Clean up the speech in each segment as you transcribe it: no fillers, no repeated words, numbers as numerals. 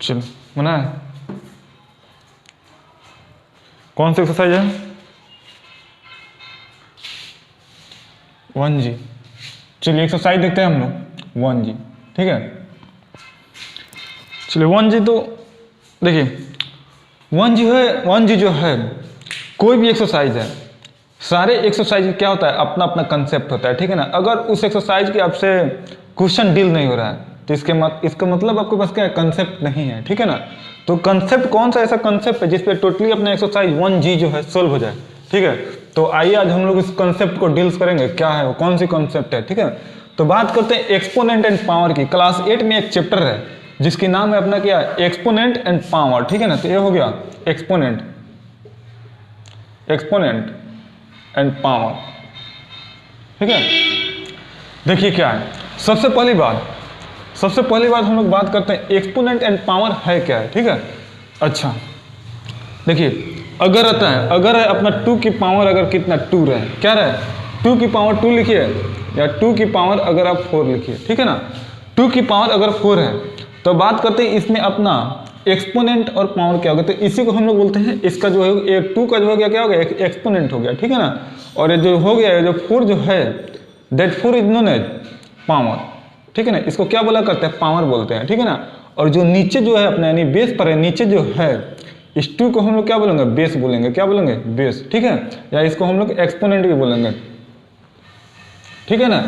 चलो बना है। कौन सी एक्सरसाइज है? 1G। चलिए एक्सरसाइज देखते हैं हम लोग 1G, ठीक है। चलिए 1G तो देखिए 1G जो है कोई भी एक्सरसाइज है, सारे एक्सरसाइज क्या होता है, अपना अपना कंसेप्ट होता है, ठीक है ना। अगर उस एक्सरसाइज के आपसे क्वेश्चन डील नहीं हो रहा है तो इसका मतलब आपके पास क्या है, कंसेप्ट नहीं है, ठीक है ना। तो कंसेप्ट कौन सा ऐसा कंसेप्ट है जिसपे टोटली अपना एक्सरसाइज 1G जो है सोल्व हो जाए, ठीक है। तो आइए आज हम लोग इस कंसेप्ट को डील्स करेंगे, क्या है वो, कौन सी कंसेप्ट है, ठीक है। तो बात करते हैं एक्सपोनेंट एंड पावर की। क्लास 8 में एक चैप्टर है जिसकी नाम है अपना क्या, एक्सपोनेंट एंड पावर, ठीक है ना। तो ये हो गया एक्सपोनेंट एंड पावर, ठीक है। देखिए क्या है, सबसे पहली बात हम लोग बात करते हैं एक्सपोनेंट एंड पावर है क्या है, ठीक है। अच्छा देखिए अगर आता है, अगर है अपना 2 की पावर अगर कितना 2 रहे, क्या रहे, 2 की पावर 2 लिखिए या 2 की पावर अगर आप 4 लिखिए, ठीक है ना। 2 की पावर अगर 4 है तो बात करते हैं इसमें अपना एक्सपोनेंट और पावर क्या होगा, तो इसी को हम लोग बोलते हैं, इसका जो है ये 2 का जो हो गया क्या हो गया, एक्सपोनेंट हो गया, ठीक है ना। और ये जो हो गया जो 4 जो है that 4 is known as power, ठीक है ना। इसको क्या बोला करते हैं, पावर बोलते हैं, ठीक है ना। और जो नीचे जो है अपना यानी बेस पर है, नीचे जो है इस 2 को हम लोग क्या बोलेंगे, बेस बोलेंगे, क्या बोलेंगे, बेस, ठीक है। या इसको हम लोग एक्सपोनेंट भी बोलेंगे, ठीक है ना।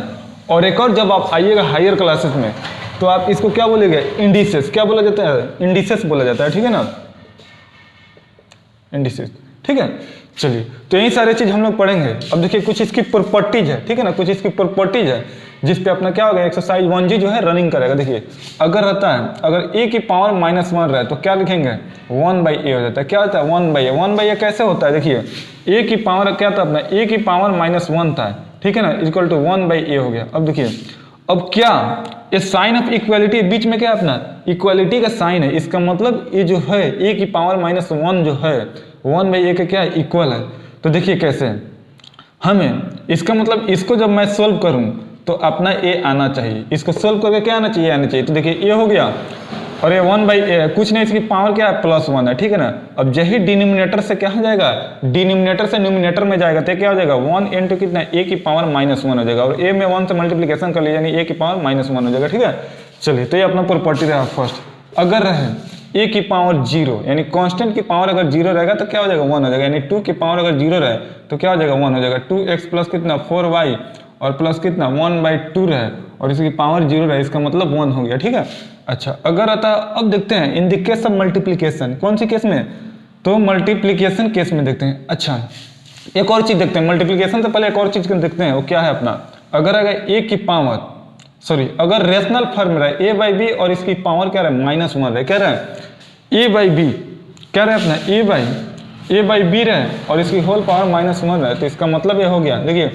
और एक और जब आप आइएगा हायर क्लासेस में तो आप इसको क्या बोलेंगे, इंडिसेस, क्या बोला जाता है, इंडिसेस बोला जाता है, ठीक है ना, इंडिसेस, ठीक है। चलिए तो यही सारे चीज हम लोग पढ़ेंगे। अब देखिए कुछ इसकी प्रॉपर्टीज है, ठीक है ना, कुछ इसकी प्रॉपर्टीज है जिस पे अपना क्या होगा, एक्सरसाइज 1G जो है रनिंग करेगा। देखिए अगर रहता है, अगर a की पावर -1 रहे तो क्या लिखेंगे, 1/a हो जाता है, क्या होता है 1/a। 1/a कैसे होता है, देखिए a की पावर क्या था अपना, a की पावर -1 था, ठीक है ना, इक्वल टू 1/a हो गया। अब देखिए अब क्या, ये साइन ऑफ इक्वालिटी बीच में क्या है अपना, इक्वालिटी का साइन है, इसका मतलब ये जो है a की पावर -1 जो है 1/a के क्या है, इक्वल है। तो देखिए कैसे हमें, इसका मतलब इसको जब मैं सोल्व करूं तो अपना a आना चाहिए, इसको सोल्व करके क्या आना चाहिए, आना चाहिए। तो देखिए a हो गया और ये 1/a कुछ नहीं, इसकी पावर क्या है, +1 है, ठीक है ना। अब यही डिनोमिनेटर से क्या हो जाएगा, डिनोमिनेटर से न्यूमिनेटर में जाएगा तो क्या हो जाएगा, 1 इंटू कितना, a की पावर -1 हो जाएगा, और a में 1 से मल्टीप्लीकेशन कर लीजिए यानी a की पावर -1 हो जाएगा, ठीक है। चलिए तो ये अपना प्रॉपर्टी रहा फर्स्ट। अगर रहे a की पावर 0 यानी कांस्टेंट की पावर अगर 0 रहेगा तो क्या हो जाएगा, 1 हो जाएगा, यानी 2 की पावर अगर 0 रहे तो क्या हो जाएगा, 1 हो जाएगा। 2x प्लस कितना 4y और प्लस कितना 1/2 रहे और इसकी पावर 0 रहे, इसका मतलब 1 हो गया, ठीक है। अच्छा अगर आता, अब देखते हैं इन द केस ऑफ मल्टीप्लीकेशन, कौन सी केस में, तो मल्टीप्लीकेशन केस में देखते हैं। अच्छा एक और चीज देखते हैं, मल्टीप्लीकेशन से पहले एक और चीज देखते हैं, वो क्या है अपना, अगर a की पावर अगर रेशनल फॉर्म रहे a/b और इसकी पावर क्या रहे, -1 रहे, क्या रहे a/b, क्या रहे अपना a/b रहे और इसकी होल पावर -1 रहे, तो इसका मतलब ये हो गया। देखिए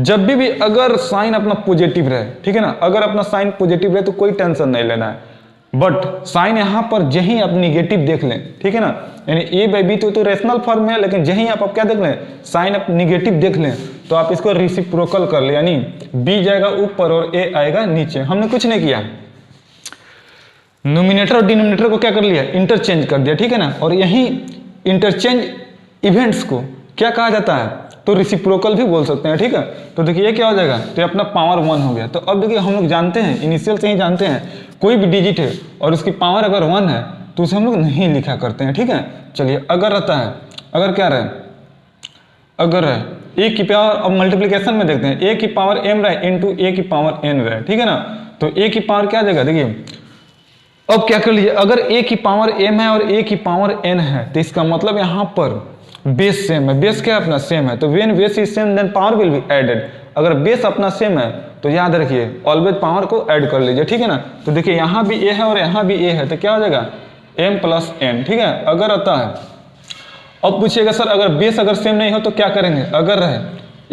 जब भी अगर साइन अपना पॉजिटिव रहे, ठीक है ना, अगर अपना साइन पॉजिटिव रहे तो कोई टेंशन नहीं लेना है, बट साइन यहाँ पर जहीं आप निगेटिव देख लें, ठीक है ना, यानी a/b तो रेशनल फॉर्म में है, लेकिन जहीं आप क्या देख लें, साइन आप निगेटिव देख लें तो आप इसको रेसिप्रोकल कर ले, यानी b जाएगा ऊपर और a आएगा नीचे। हमने कुछ नहीं किया, नोमिनेटर और डिनोमिनेटर को क्या कर लिया, इंटरचेंज कर दिया, ठीक है ना। और यही इंटरचेंज इवेंट्स को क्या कहा जाता है, तो रेसिप्रोकल भी बोल सकते हैं, ठीक है। तो देखिए ये क्या हो जाएगा, तो अपना पावर 1 हो गया। तो अब देखिए हम लोग जानते हैं, इनिशियल से ही जानते हैं, कोई भी डिजिट है और उसकी पावर अगर 1 है तो उसे हम लोग नहीं लिखा करते हैं, ठीक है। चलिए अगर रहता है, अगर क्या रहे, अगर है a की पावर, अब मल्टीप्लीकेशन में देखते हैं, a की पावर m रहे इंटू a की पावर n रहे, ठीक है ना। तो a की पावर क्या जाएगा, देखिए अब क्या कर लीजिए, अगर a की पावर m है और a की पावर n है तो इसका मतलब यहाँ पर बेस सेम है, बेस क्या अपना सेम है, तो when base is same then power will be added. अगर बेस अपना सेम है तो याद रखिए ऑलवेज पावर को ऐड कर लीजिए, ठीक है ना। तो देखिए यहाँ भी a है और यहाँ भी a है तो क्या हो जाएगा m + n, ठीक है। अगर आता है, अब पूछिएगा सर अगर बेस अगर सेम नहीं हो तो क्या करेंगे, अगर रहे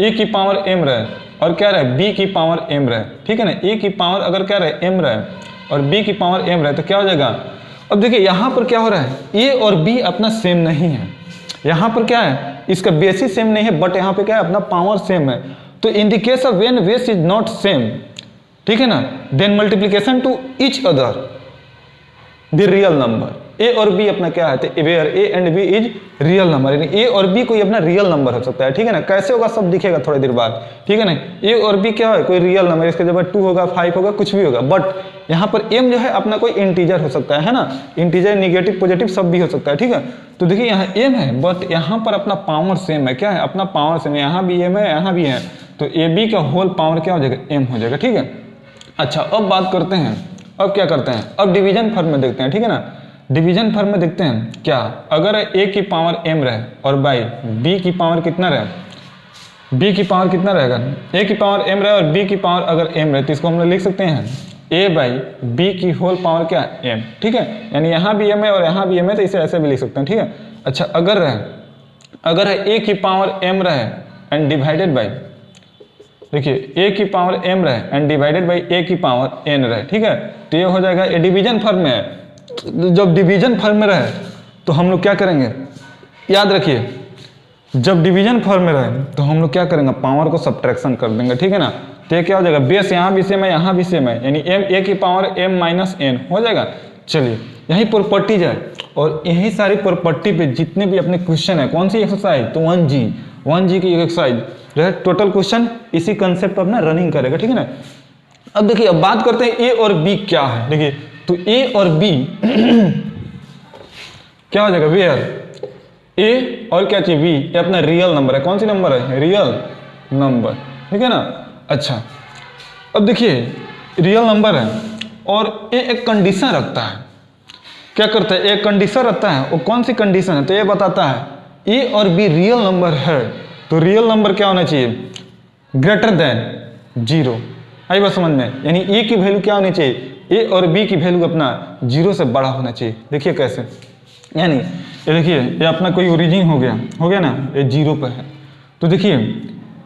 a की पावर m रहे और क्या रहे b की पावर m रहे, ठीक है ना, a की पावर अगर क्या रहे m रहे और b की पावर m रहे तो क्या हो जाएगा। अब देखिए यहाँ पर क्या हो रहा है, a और b अपना सेम नहीं है, यहाँ पर क्या है, इसका बेसिस सेम नहीं है, बट यहाँ पे क्या है, अपना पावर सेम है। तो in the case of when base is not same, ठीक है ना, then multiplication to each other, the real number. A और बी अपना क्या है, तो where A and B is real number, यानी ए और बी कोई अपना रियल नंबर हो सकता है, ठीक है ना। कैसे होगा सब दिखेगा थोड़ी देर बाद, ठीक है ना। ए और बी क्या है, कोई रियल नंबर, इसके जब 2 होगा 5 होगा कुछ भी होगा, बट यहाँ पर एम जो है अपना कोई इंटीजर हो सकता है ना, इंटीजर निगेटिव पॉजिटिव सब भी हो सकता है, ठीक है। तो देखिए यहाँ एम है बट यहाँ पर अपना पावर सेम है, क्या है अपना पावर सेम है, यहाँ भी एम है यहाँ भी है, तो ए बी का होल पावर क्या हो जाएगा, एम हो जाएगा, ठीक है। अच्छा अब बात करते हैं, अब क्या करते हैं, अब डिवीजन फॉर्म में देखते हैं, ठीक है ना। डिवीजन फॉर्म में देखते हैं क्या, अगर ए की पावर एम रहे और बाई बी की पावर कितना रहे, बी की पावर कितना रहेगा, ए की पावर एम रहे और बी की पावर अगर एम रहे तो इसको हम लोग लिख सकते हैं ए बाई बी की होल पावर क्या है, एम, ठीक है। यानी यहाँ भी एम है और यहाँ भी एम है तो इसे ऐसे भी लिख सकते हैं, ठीक है। अच्छा अगर ए की पावर एम रहे एंड डिवाइडेड बाई, देखिए ए की पावर एम रहे एंड डिवाइडेड बाई ए की पावर एन रहे, ठीक है, तो ये हो जाएगा, ये डिवीजन फॉर्म में है। जब डिवीजन फॉर्म में रहे तो हम लोग क्या करेंगे, याद रखिए जब डिवीजन फॉर्म में रहे तो हम लोग क्या करेंगे, पावर को सब्ट्रैक्शन कर देंगे, ठीक है ना। तो ये क्या हो जाएगा, बेस यहाँ भी सेम है यहाँ भी सेम है, यानी एम ए की पावर एम माइनस एन हो जाएगा। चलिए यही प्रॉपर्टीज है और यही सारी प्रॉपर्टी पे जितने भी अपने क्वेश्चन है, कौन सी एक्सरसाइज, तो 1G की एक्सरसाइज जो है, टोटल क्वेश्चन इसी कंसेप्ट पर अपना रनिंग करेगा, ठीक है ना। अब देखिए अब बात करते हैं ए और बी क्या है, देखिए तो ए और बी क्या हो जाएगा, वेयर ए और क्या चाहिए बी, ये अपना रियल नंबर है, कौन सी नंबर है, रियल नंबर, ठीक है ना। अच्छा अब देखिए रियल नंबर है और ये एक कंडीशन रखता है, क्या करता है, एक कंडीशन रखता है, वो कौन सी कंडीशन है, तो ये बताता है ए और बी रियल नंबर है तो रियल नंबर क्या होना चाहिए, ग्रेटर देन 0, आई बात समझ में, यानी ए की वैल्यू क्या होनी चाहिए, ए और बी की वैल्यू अपना 0 से बड़ा होना चाहिए। देखिए कैसे, यानी ये देखिए ये अपना कोई ओरिजिन हो गया ना, ये 0 पर है, तो देखिए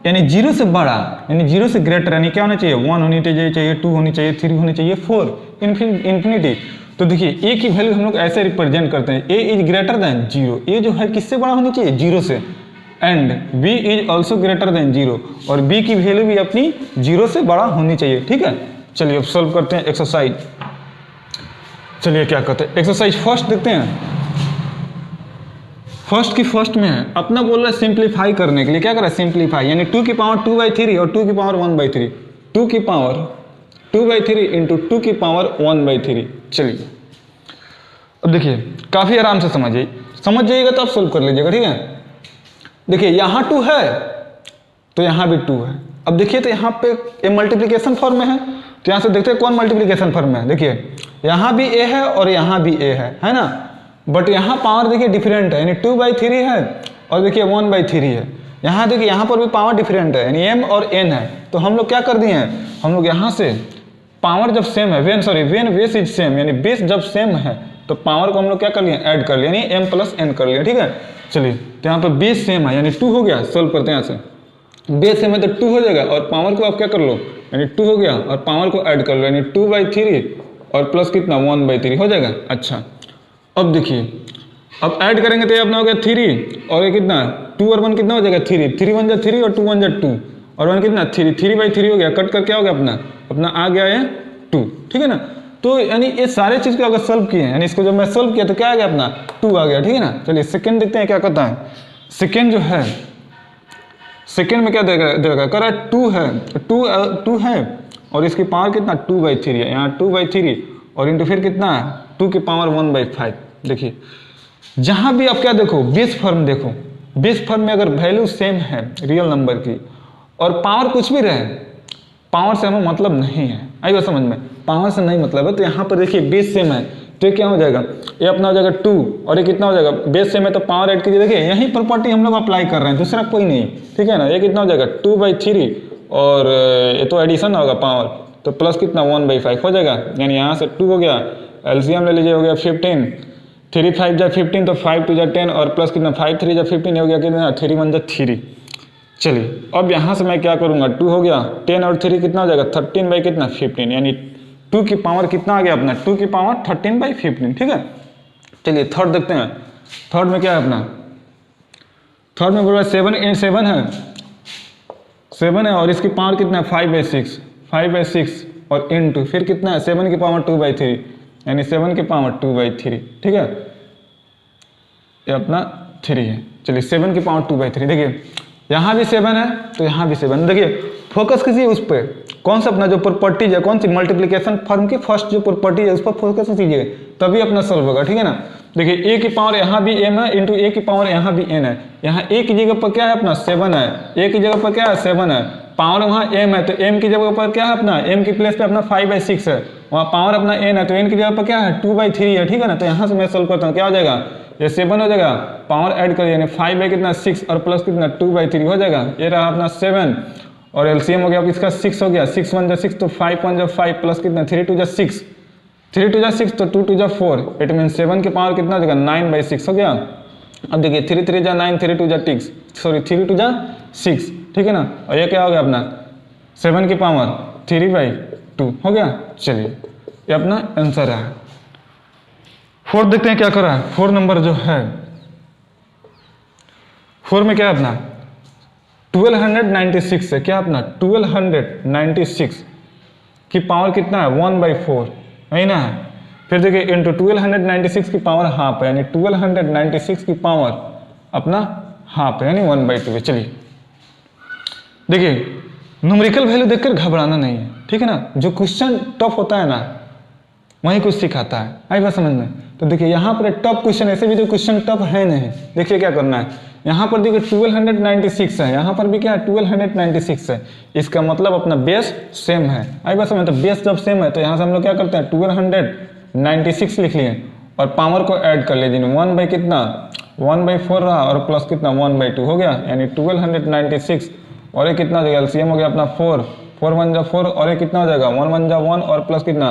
यानी 0 से बड़ा यानी 0 से ग्रेटर यानी क्या होना चाहिए, 1 होनी चाहिए, 2 होनी चाहिए, 3 होनी चाहिए, 4 इन्फिनिटी। तो देखिए ए की वैल्यू हम लोग ऐसे रिप्रेजेंट करते हैं, a is greater than 0, a जो है किससे बड़ा होनी चाहिए, 0 से, and B is also greater than 0 और बी की वैल्यू भी अपनी 0 से बड़ा होनी चाहिए, ठीक है। चलिए अब सॉल्व करते हैं एक्सरसाइज, चलिए क्या करते हैं एक्सरसाइज फर्स्ट देखते हैं। फर्स्ट की फर्स्ट में है अपना बोल रहा है सिंप्लीफाई करने के लिए, क्या कर रहा है सिंप्लीफाई, यानी 2 की पावर 2/3 और 2 की पावर 1/3, 2 की पावर 2/3 इंटू 2 की पावर 1/3। चलिए अब देखिए काफी आराम से समझ जाइएगा तो आप सोल्व कर लीजिएगा, ठीक है। देखिए यहाँ 2 है तो यहाँ भी 2 है, अब देखिए तो यहाँ पे ये मल्टीप्लीकेशन फॉर्म में है, तो यहाँ से देखते हैं कौन मल्टीप्लीकेशन फॉर्म में है। देखिए यहाँ भी ए है और यहाँ भी ए है ना, बट यहाँ पावर देखिए डिफरेंट है, यानी 2/3 है और देखिए 1/3 है। यहाँ देखिए यहाँ पर भी पावर डिफरेंट है, यानी एम और एन है, तो हम लोग क्या कर दिए हैं, हम लोग यहाँ से पावर जब सेम है, वेन बेस इज सेम, यानी बेस जब सेम है तो पावर को हम लोग क्या कर लिए, ऐड कर लिया, यानी एम प्लस एन कर लिया, ठीक है। चलिए तो यहाँ पर बेस सेम है यानी 2 हो गया, सोल्व करते हैं यहाँ से, बेस सेम है तो 2 हो जाएगा और पावर को आप क्या कर लो, यानी 2 हो गया और पावर को ऐड कर लो, यानी 2/3 और प्लस कितना 1/3 हो जाएगा। अच्छा अब देखिए अब ऐड करेंगे तो ये अपना हो गया 3 और ये कितना 2 और 1 कितना हो जाएगा 3, 3 1 जा 3 और 2 1 जा 2 और 1 कितना 3/3 हो गया, कट कर क्या हो गया अपना आ गया है 2, ठीक है ना। तो यानी ये सारे चीज को अगर सॉल्व किए यानी इसको जब मैं सॉल्व किया तो क्या आ गया अपना 2 आ गया, ठीक है ना। चलिए सेकंड देखते हैं क्या करता है, सेकंड जो है सेकंड में क्या देगा कर रहा है 2 है, 2 है और इसकी पावर कितना 2/3 है, यहाँ 2/3 और इंटू फिर कितना है 2 की पावर 1/5। देखिए जहां भी आप क्या देखो बेस फॉर्म देखो, बेस फॉर्म में अगर वैल्यू सेम है रियल नंबर की और पावर कुछ भी रहे, पावर से हमें मतलब नहीं है, आई बात समझ में, पावर से नहीं मतलब है। तो यहाँ पर देखिए बेस सेम है तो क्या हो जाएगा, ये अपना हो जाएगा 2 और ये कितना हो जाएगा, बेस सेम है तो पावर ऐड कीजिए, देखिए यही प्रॉपर्टी हम लोग अप्लाई कर रहे हैं, दूसरा कोई नहीं, ठीक है ना। ये कितना हो जाएगा 2/3 और ये तो एडिशन होगा पावर तो प्लस कितना 1/5 हो जाएगा, यानी यहाँ से 2 हो गया, एलसीएम ले लीजिए हो गया 15, 3 5 जा 15 तो 5 2 जा 10 और प्लस कितना 5 3 जा 15 हो गया कितना 3 1 जा 3। चलिए अब यहाँ से मैं क्या करूँगा 2 हो गया 10 और 3 कितना हो जाएगा 13 बाई कितना 15, यानी 2 की पावर कितना आ गया अपना 2 की पावर 13/15, ठीक है। चलिए थर्ड देखते हैं, थर्ड में क्या है अपना, थर्ड में बोल रहा है 7 8 7 है, 7 है और इसकी पावर कितना है 5/6 और इंटू फिर कितना है 7 की पावर 2/3, यानी 7 की पावर 2/3, ठीक है, ये अपना 3 है। चलिए 7 की पावर 2/3, देखिए यहाँ भी 7 है तो यहाँ भी 7। देखिए फोकस कीजिए उस पर, कौन सा अपना जो प्रॉपर्टीज है, कौन सी मल्टीप्लिकेशन फॉर्म की फर्स्ट जो प्रॉपर्टी है उस पर फोकस कीजिए, तभी अपना सॉल्व होगा, ठीक है ना। देखिए a की पावर यहाँ भी m है इंटू a की पावर यहाँ भी n है। यहाँ a की जगह पर क्या है अपना 7 है, a की जगह पर क्या है 7 है, पावर वहाँ m है तो m की जगह पर क्या है अपना m की प्लेस पे अपना 5/6 है, वहाँ पावर अपना n है तो n की जगह पर क्या है 2/3 है, ठीक है ना। तो यहाँ से मैं सॉल्व करता हूँ, क्या हो जाएगा, ये 7 हो जाएगा, पावर ऐड करिए यानी 5/6 और प्लस कितना 2/3 हो जाएगा, ये रहा अपना 7 और एलसीएम हो गया इसका 6 हो गया, 6 1 जा 6 तो 5 1 जा 5 प्लस कितना 3 2 जा 6, 3 2 जा 6 तो 2 2 जा 4, इट मीन 7 की पावर कितना हो जाएगा 9/6 हो गया। अब देखिए 3 3 जा 9, 3 2 जा 6, सॉरी 3 2 जा 6, ठीक है ना। और ये क्या हो गया अपना 7 की पावर 3/2 हो गया। चलिए ये अपना आंसर है। 4 देखते हैं क्या कर रहा है। 4 नंबर जो है 4 में क्या है अपना 1296 है, क्या अपना 1296 की पावर कितना है 1/4 है ना। फिर देखिए इंटू 1296 की पावर हाफ है, यानी 1296 की पावर अपना हाफ है, यानी 1/2 है। चलिए देखिए न्यूमेरिकल वैल्यू देखकर घबराना नहीं है, ठीक है ना। जो क्वेश्चन टफ होता है ना वही कुछ सिखाता है, आई बात समझ में। तो देखिए यहाँ पर टफ क्वेश्चन, ऐसे भी जो क्वेश्चन टफ है नहीं, देखिए क्या करना है। यहाँ पर देखिए 1296 है, यहाँ पर भी क्या है 1296 है, इसका मतलब अपना बेस सेम है, आई बात समझ। तो बेस जब सेम है तो यहाँ से हम लोग क्या करते हैं 1296 लिख लिए और पावर को ऐड कर लीजिए, 1 बाई कितना 1/4 रहा और प्लस कितना 1/2 हो गया, यानी 1296 और ये कितना हो जाएगा एलसीएम हो गया अपना 4 4 1 जा 4 और ये कितना हो जाएगा 1 1 जा 1 और प्लस कितना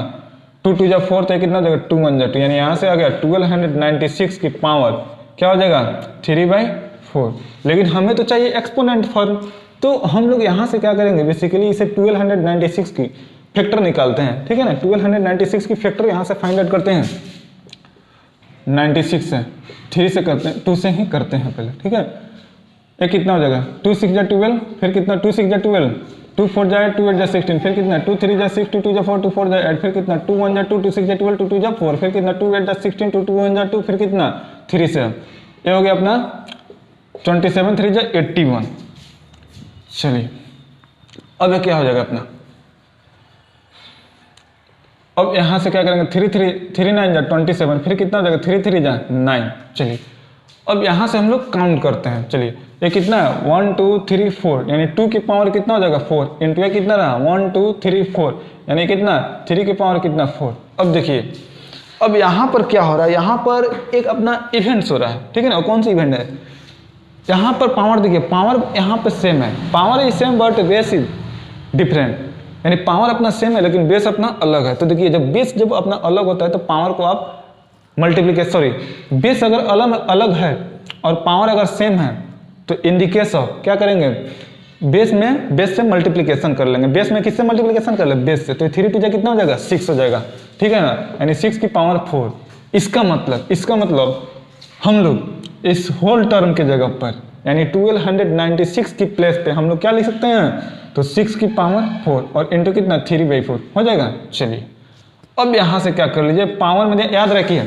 2 2 जा 4 तो कितना हो जाएगा 2 1 जा 2, यानी यहाँ से आ गया 1296 की पावर क्या हो जाएगा 3/4। लेकिन हमें तो चाहिए एक्सपोनेंट फॉर्म, तो हम लोग यहाँ से क्या करेंगे बेसिकली इसे 1296 की फैक्टर निकालते हैं, ठीक है ना। 1296 की फैक्टर यहाँ से फाइंड आउट करते हैं, 96 से 3 से करते हैं, 2 से ही करते हैं पहले, ठीक है। ये कितना हो जाएगा 2 6 जा 12, फिर कितना 2 6 जा 12, 2 4 जा 8, 2 8 जा 16, फिर कितना 2 3 जा 6, 2 2 जा 4, 2 4 जा 8, फिर कितना 2 1 जा 2, 2 6 जा 12, 2 2 जा 4, फिर कितना 2 8 जा 16, 2 2 1 जा 2, फिर कितना 3 से ये हो गया अपना 27 3 जा 81। चलिए अब क्या हो जाएगा अपना, अब यहाँ से क्या करेंगे 3 9 जा 27, फिर कितना हो जाएगा 3 3 जा 9। चलिए अब यहाँ से हम लोग काउंट करते हैं, चलिए ये कितना है 1 2 3 4, यानी 2 की पावर कितना हो जाएगा 4 इंटू ये कितना रहा 1 2 3 4, यानी कितना 3 की पावर कितना 4। अब देखिए अब यहाँ पर क्या हो रहा है, यहाँ पर एक अपना इवेंट्स हो रहा है, ठीक है ना। कौन सा इवेंट है, यहाँ पर पावर देखिए, पावर यहाँ पर सेम है, power is same but base is different, यानी पावर अपना सेम है लेकिन बेस अपना अलग है। तो देखिए जब बेस जब अपना अलग होता है तो पावर को आप मल्टीप्लीकेशन, सॉरी बेस अगर अलग है और पावर अगर सेम है तो इन द केस ऑफ क्या करेंगे बेस से मल्टीप्लीकेशन कर लेंगे। बेस में किससे मल्टीप्लीकेशन कर लेंगे बेस से, तो 3 2 जा कितना हो जाएगा 6 हो जाएगा, ठीक है ना, यानी 6 की पावर 4। इसका मतलब हम लोग इस होल टर्म के जगह पर यानी 1296 की प्लेस पे हम लोग क्या लिख सकते हैं, तो 6 की पावर 4 और इंटू कितना 3/4 हो जाएगा। चलिए अब यहां से क्या कर लीजिए, पावर में याद रखिए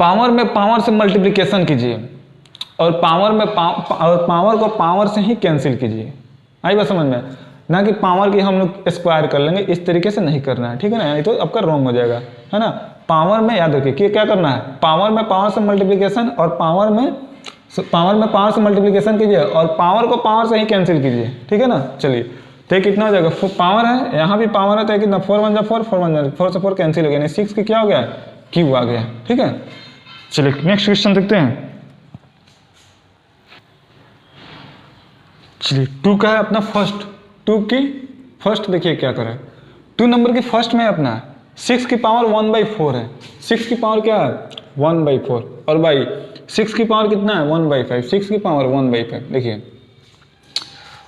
पावर में पावर से मल्टीप्लिकेशन कीजिए और पावर को पावर से ही कैंसिल कीजिए, आई बात समझ में, ना कि पावर की हम लोग स्क्वायर कर लेंगे, इस तरीके से नहीं करना है, ठीक है ना, यानी तो आपका रॉन्ग हो जाएगा, है ना। पावर में याद रखिए कि क्या करना है, पावर में पावर से मल्टीप्लिकेशन और पावर में पावर से मल्टीप्लिकेशन कीजिए और पावर को पावर से ही कैंसिल कीजिए, ठीक है ना। चलिए तो कितना हो जाएगा, पावर है यहाँ भी पावर है तो कितना 4 1 जा 4 4 1 जा 4 से 4 कैंसिल हो गया, 6 की क्या हो गया क्यूब आ गया, ठीक है। चलिए नेक्स्ट क्वेश्चन देखते हैं। चलिए 2 का है अपना फर्स्ट, 2 की फर्स्ट देखिए क्या करें, 2 नंबर की फर्स्ट में अपना 6 की पावर 1/4 है, 6 की पावर क्या है 1/4 और बाई 6 की पावर कितना है 1/5, 6 की पावर 1/5। देखिए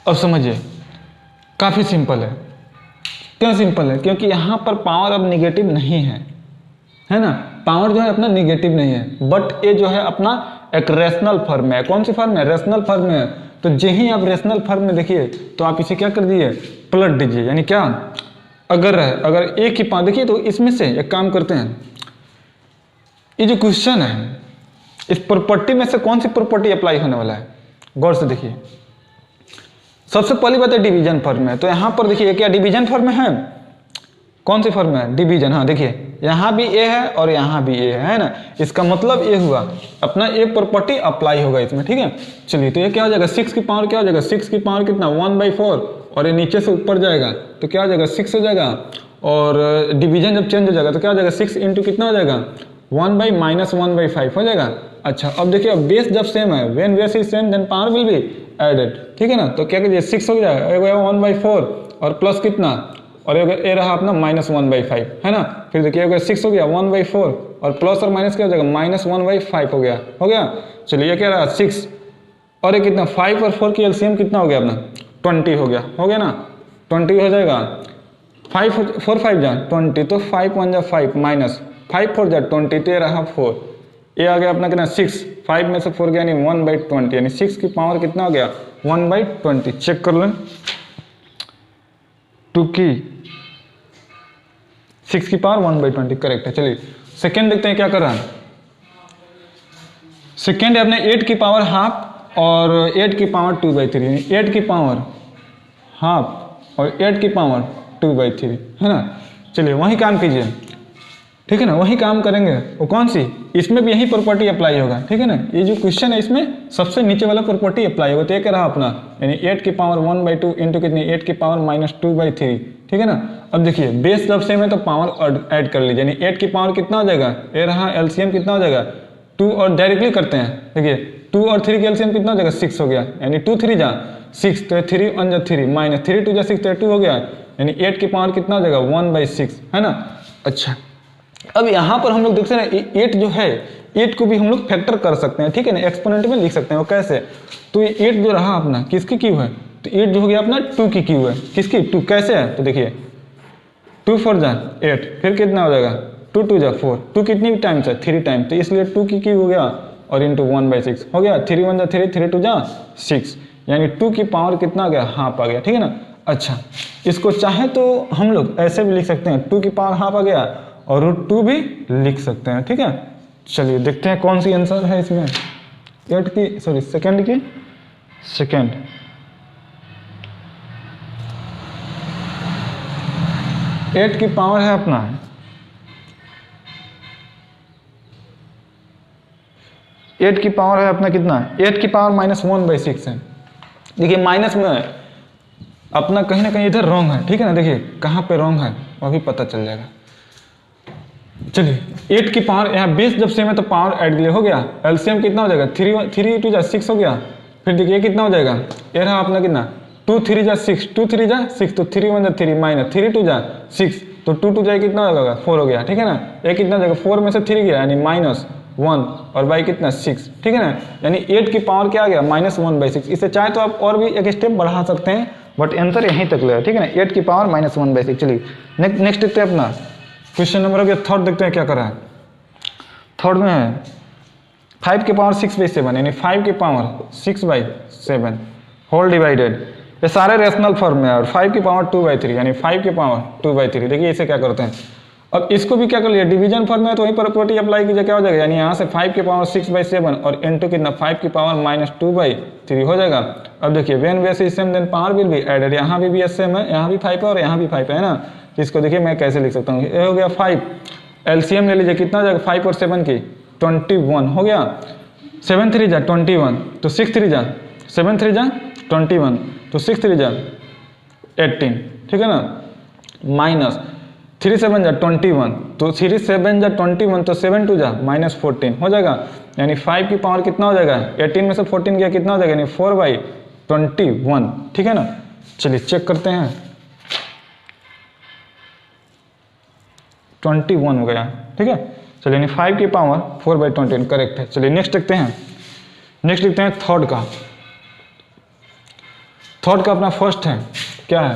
अब समझिए काफ़ी सिंपल है, क्यों सिंपल है, क्योंकि यहाँ पर पावर अब निगेटिव नहीं है ना, पावर जो है अपना निगेटिव नहीं है, बट ये जो है अपना एक रेशनल फॉर्म में है। कौन सी फॉर्म में, रेशनल फॉर्म में है। तो जो ही आप रेशनल फॉर्म में देखिए तो आप इसे क्या कर दीजिए पलट दीजिए, यानी क्या अगर रहे, अगर एक ही पावर, देखिए तो इसमें से एक काम करते हैं, ये जो क्वेश्चन है इस प्रॉपर्टी में से कौन सी प्रॉपर्टी अप्लाई होने वाला है, गौर से देखिए। सबसे पहली बात है डिवीजन फॉर्म में, तो यहाँ पर देखिए क्या डिवीजन फॉर्म में है, कौन सी फॉर्म में है, डिवीजन। हाँ देखिए यहाँ भी ए है और यहाँ भी ए है ना, इसका मतलब ये हुआ अपना ए प्रॉपर्टी अप्लाई होगा इसमें, ठीक है। चलिए तो ये क्या हो जाएगा, 6 की पावर क्या हो जाएगा, 6 की पावर कितना 1/4, और ये नीचे से ऊपर जाएगा तो क्या हो जाएगा 6 हो जाएगा, और डिवीजन जब चेंज हो जाएगा तो क्या हो जाएगा 6 इंटू कितना हो जाएगा 1/-1/5 हो जाएगा। अच्छा अब देखिए अब बेस जब सेम है, when base is same then power will be added, ठीक है ना। तो क्या कीजिए 6 हो जाएगा 1/4 और प्लस कितना, और ये रहा अपना -1/5 है ना। फिर देखिए अगर 6 हो गया 1/4 और प्लस और माइनस क्या हो जाएगा -1/5 हो गया। चलिए ये क्या रहा 6 और ये कितना 5 और 4 की एलसीएम कितना हो गया अपना 20 हो गया ना, 20 हो जाएगा 5 4 5 जा 20, तो 5 1 जा 5 माइनस 5 4 जा 20, तो ये रहा 4, ये आ गया अपना कितना 6, 5 में से 4 गया यानी 1/20, यानी 6 की पावर कितना हो गया 1/20। चेक कर लें 2 की 6 की पावर 1/20 करेक्ट है। चलिए सेकेंड देखते हैं क्या कर रहा है। सेकेंड है अपने 8 की पावर हाफ और 8 की पावर 2/3, यानी 8 की पावर हाफ और 8 की पावर 2/3 है ना। चलिए वही काम कीजिए, ठीक है ना, वही काम करेंगे। वो कौन सी, इसमें भी यही प्रॉपर्टी अप्लाई होगा, ठीक है ना। ये जो क्वेश्चन है इसमें सबसे नीचे वाला प्रॉपर्टी अप्लाई होगा, तो ये क्या रहा अपना, यानी 8 की पावर 1/2 इंटू कितनी 8 की पावर -2/3, ठीक है ना। अब देखिए बेस जब सेम है तो पावर ऐड कर लीजिए, यानी 8 की पावर कितना हो जाएगा, ये रहा एलसीएम कितना हो जाएगा 2, और डायरेक्टली करते हैं, देखिए 2 और 3 की एलसीएम कितना हो जाएगा 6 हो गया, यानी 2 3 जा 6, तो 3 1 जा 3 माइनस 3 2 जा 6, तो 2 हो गया, यानी 8 की पावर कितना हो जाएगा 1/6 है ना। अच्छा अब यहाँ पर हम लोग देखते हैं 8 जो है 8 को भी हम लोग फैक्टर कर सकते हैं, ठीक है ना, एक्सपोनेंट में लिख सकते हैं। वो कैसे, तो ये 8 जो रहा अपना किसकी क्यू है, तो 8 जो हो गया अपना 2 की क्यू है, किसकी 2, कैसे है, तो देखिए 2 4 जा 8, फिर कितना हो जाएगा 2 2 जा 4, 2 कितनी टाइम्स है 3 टाइम, तो इसलिए 2 की क्यू हो गया और इंटू 1/6 हो गया, 3 1 जा 3 3 2 जा 6, यानी 2 की पावर कितना आ गया हाफ आ गया, ठीक है ना। अच्छा इसको चाहे तो हम लोग ऐसे भी लिख सकते हैं 2 की पावर हाफ आ गया और √2 भी लिख सकते हैं, ठीक है। चलिए देखते हैं कौन सी आंसर है इसमें, 8 की सॉरी सेकंड की, सेकंड 8 की पावर है अपना 8 की पावर है अपना कितना, 8 की पावर -1/6 है। देखिए माइनस में अपना कहीं ना कहीं इधर रॉन्ग है, ठीक है ना, देखिए कहाँ पे रॉन्ग है वो भी पता चल जाएगा। चलिए 8 की पावर यहाँ बेस जब सेम है तो पावर ऐड के लिए हो गया, एलसीएम कितना हो जाएगा 3 2 जा 6 हो गया, फिर देखिए कितना हो जाएगा, ये रहा अपना कितना 2 3 जा 6, 2 3 जा 6, तो 3 1 जा 3 माइनस 3 2 जा 6, तो 2 2 जाए कितना हो जाएगा 4 हो गया, ठीक है ना। ये कितना जाएगा 4 में से 3 गया यानी -1 और बाई कितना 6, ठीक है ना, यानी 8 की पावर क्या आ गया -1/6। इससे चाहे तो आप और भी एक स्टेप बढ़ा सकते हैं, बट आंसर यहीं तक ले, ठीक है ना, 8 की पावर -1/6। चलिए नेक्स्ट देखते हैं अपना क्वेश्चन नंबर हो गया थर्ड, देखते हैं क्या कर रहा है। थर्ड में है 5 की पावर 6/7, यानी 5 की पावर 6/7 होल डिवाइडेड, ये सारे रेशनल फॉर्म में है, और 5 की पावर 2/3 यानी 5 की पावर 2/3। देखिए इसे क्या करते हैं, अब इसको भी क्या कर लिया डिवीजन फॉर्म में है तो वहीं पर प्रॉपर्टी अप्लाई कीजिए, क्या हो जाएगा, यानी यहाँ से 5 की पावर 6/7 और इंटू कितना 5 की पावर -2/3 हो जाएगा। अब देखिए when base is same then power will be added, यहाँ भी सेम है, यहाँ भी 5 है और यहाँ भी 5 है ना। तो इसको देखिए मैं कैसे लिख सकता हूँ, ये हो गया 5, एलसीएम ले लीजिए कितना हो जाएगा 5 और 7 की 21 हो गया, 7 3 जा 21, तो 6 3 जा 7 3 जा 21, तो 6 3 जा 18, ठीक है ना, माइनस 3 7 जा 21, तो 3 7 जा 21, तो 7 2 जा -14 हो जाएगा, यानी 5 की पावर कितना हो जाएगा 18 में से 14 गया कितना हो जाएगा, यानी 4/21, ठीक है ना। चलिए चेक करते हैं 21 हो गया, ठीक है। चलिए यानी 5 की पावर 4/21 करेक्ट है। चलिए नेक्स्ट देखते हैं थर्ड का। थर्ड का अपना फर्स्ट है, क्या है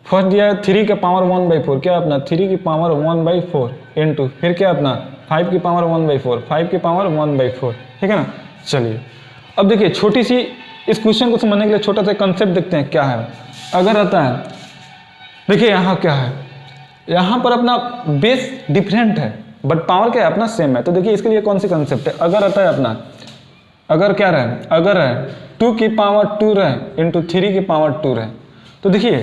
फर्स्ट दिया है 3 के पावर 1/4, क्या अपना 3 की पावर 1/4 इंटू फिर क्या अपना 5 की पावर 1/4, 5 की पावर 1/4, ठीक है ना। चलिए अब देखिए छोटी सी इस क्वेश्चन को समझने के लिए छोटा सा कंसेप्ट देखते हैं क्या है। अगर आता है देखिए यहाँ क्या है यहाँ पर अपना बेस डिफरेंट है बट पावर क्या है अपना सेम है। तो देखिए इसके लिए कौन सी कंसेप्ट है, अगर आता है अपना, अगर क्या रहे, अगर है 2 की पावर 2 रहे इंटू 3 की पावर 2 रहे, तो देखिए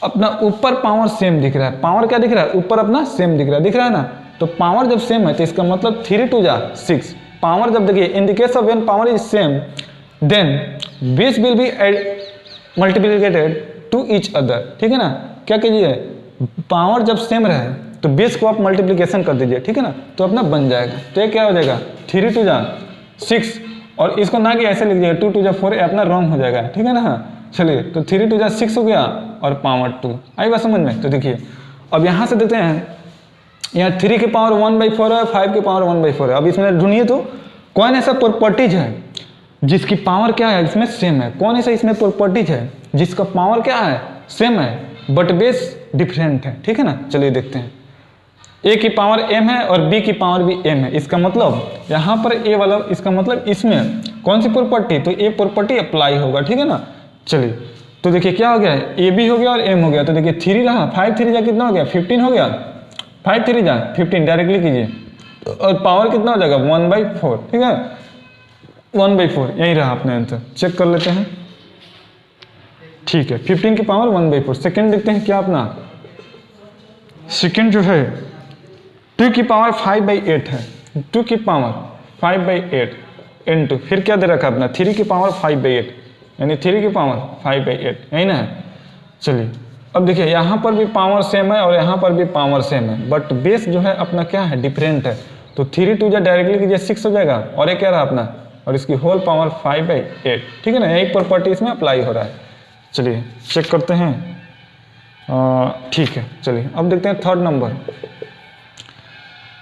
अपना ऊपर पावर सेम दिख रहा है, पावर क्या दिख रहा है ऊपर अपना सेम दिख रहा है ना। तो पावर जब सेम है तो इसका मतलब 3 2 जा 6, पावर जब देखिए in the case of when power is same then base will be multiplicated to each other, ठीक है ना। क्या कीजिए, पावर जब सेम रहे तो बेस को आप मल्टीप्लिकेशन कर दीजिए, ठीक है ना, तो अपना बन जाएगा। तो ये क्या हो जाएगा 3 2 जा 6, और इसको ना कि ऐसे लिख दीजिएगा 2 2 जा 4, अपना रॉन्ग हो जाएगा, ठीक है ना। चलिए तो 3 2 जा 6 हो गया और पावर 2, आई बात समझ में। तो देखिए अब यहाँ से देखते हैं, यहाँ 3 की पावर 1/4 है, 5 की पावर 1/4 है। अब इसमें ढूंढिए तो कौन ऐसा प्रॉपर्टीज है जिसकी पावर क्या है इसमें सेम है, कौन ऐसा इसमें प्रॉपर्टीज है जिसका पावर क्या है सेम है बट बेस डिफरेंट है, ठीक है ना। चलिए देखते हैं, ए की पावर m है और b की पावर भी m है, इसका मतलब यहाँ पर a वाला, इसका मतलब इसमें कौन सी प्रॉपर्टी, तो a प्रॉपर्टी अप्लाई होगा, ठीक है ना। चलिए तो देखिए क्या हो गया है, ए बी हो गया और m हो गया। तो देखिए 3 रहा, 5 3 जा कितना हो गया 15 हो गया, 5 3 जा 15 डायरेक्टली कीजिए, और पावर कितना हो जाएगा 1/4, ठीक है 1/4, यही रहा अपने आंसर। चेक कर लेते हैं, ठीक है 15 की पावर 1/4। सेकेंड देखते हैं क्या अपना, सेकेंड जो है 2 की पावर 5/8 है, 2 की पावर 5/8 इंटू फिर क्या दे रखा अपना 3 की पावर 5/8, यानी 3 की पावर 5/8, यही ना है। चलिए अब देखिए यहाँ पर भी पावर सेम है और यहाँ पर भी पावर सेम है बट बेस जो है अपना क्या है डिफरेंट है। तो 3 2 जा डायरेक्टली कीजिए 6 हो जाएगा, और ये क्या रहा अपना, और इसकी होल पावर 5/8, ठीक है ना। यही प्रॉपर्टी इसमें अप्लाई हो रहा है। चलिए चेक करते हैं, ठीक है। चलिए अब देखते हैं थर्ड नंबर,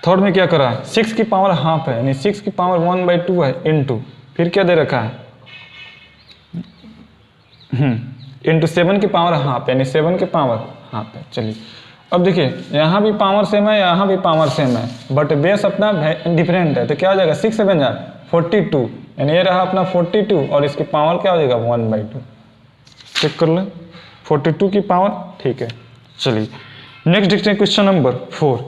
थर्ड में क्या करा है, 6 की पावर हाफ है, यानी 6 की पावर 1/2 है इंटू फिर क्या दे रखा है इंटू 7 की पावर हाफ, यानी 7 की पावर हाफ है। चलिए अब देखिए यहाँ भी पावर सेम है, यहाँ भी पावर सेम है बट बेस अपना डिफरेंट है। तो क्या हो जाएगा 6 7 जा 42, यानी ये रहा अपना 42 और इसकी पावर क्या हो जाएगा 1/2। चेक कर लें 42 की पावर, ठीक है। चलिए नेक्स्ट देखते हैं क्वेश्चन नंबर 4।